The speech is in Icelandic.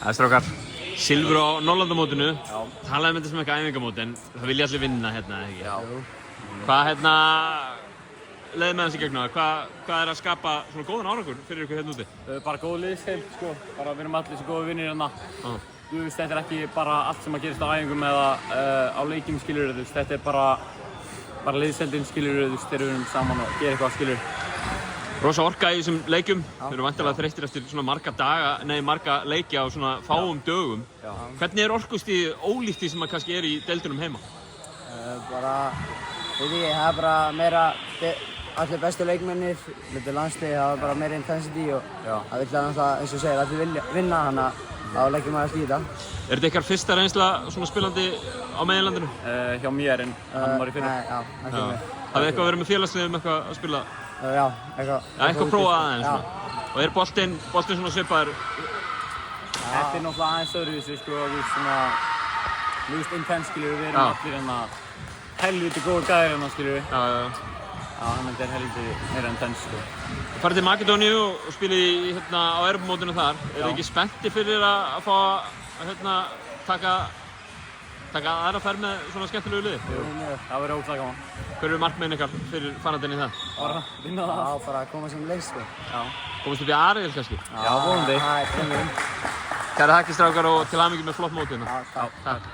Það er strákar, silfur á Norrlandamótinu. Talaði þetta sem eitthvað æfingamót, en það vilja allir vinna hérna, eða ekki? Já. Hvað leiði með þessi gegn á það? Hvað að skapa svona góðan árangur fyrir ykkur hérna úti? Bara góð liðsheild, sko. Bara við erum allir svo góði vinnir hérna. Þú veist, þetta er ekki bara allt sem að gerist á æfingum eða á leikjum, skilur þú veist. Þetta er bara liðsheildin, skilur þú veist, þegar við erum saman og gera eitthvað, skilur. Rosa orka í þessum leikjum. Þeir eru væntanlega þreyttir eftir svona marga leiki á svona fáum dögum. Já. Hvernig er orkustigið ólíkt því sem að kannski er í deildunum heima? Það er bara meira, allir bestu leikmennir, hluti landslið, það var bara meira intensity og það vill náttúrulega, eins og segir, allir vilja vinna, þannig að þá leggjum maður allt í þetta. Er þetta ykkar fyrsta reynsla svona spilandi á meginlandinu? Hjá mér, en hann var í fyrra. Nei, já, ekki mér. Hafið eitthvað verið með félagsliðum eitthvað að spila? Já, eitthvað. Já, eitthvað prófað aðeins svona. Og er boltinn svona svipaður? Þetta er náttúrulega aðeins öðruvísi, sko, þú veist, intense, skilur við erum allir hérna helviti góður gæðir hérna, skilur við. Já, þannig að þetta er helviti meira intense, sko. Þið farið til Makedóníu og spilið hérna á Evrópumótinu þar. Eru þið ekki spenntir fyrir að fá að hérna taka aðra ferð með svona skemmtilegu liði? Jú, það verður ótrúlega gaman. Hver eru markmiðin ykkar fyrir farandinn í það? Bara vinna það. Já, bara að koma sem lengst, sko. Já. Komast upp í Ariel kannski? Já, vonandi. Það er drömmurinn. Kæra þakkir strákar og til hamingju með flott mót hérna. Já, takk.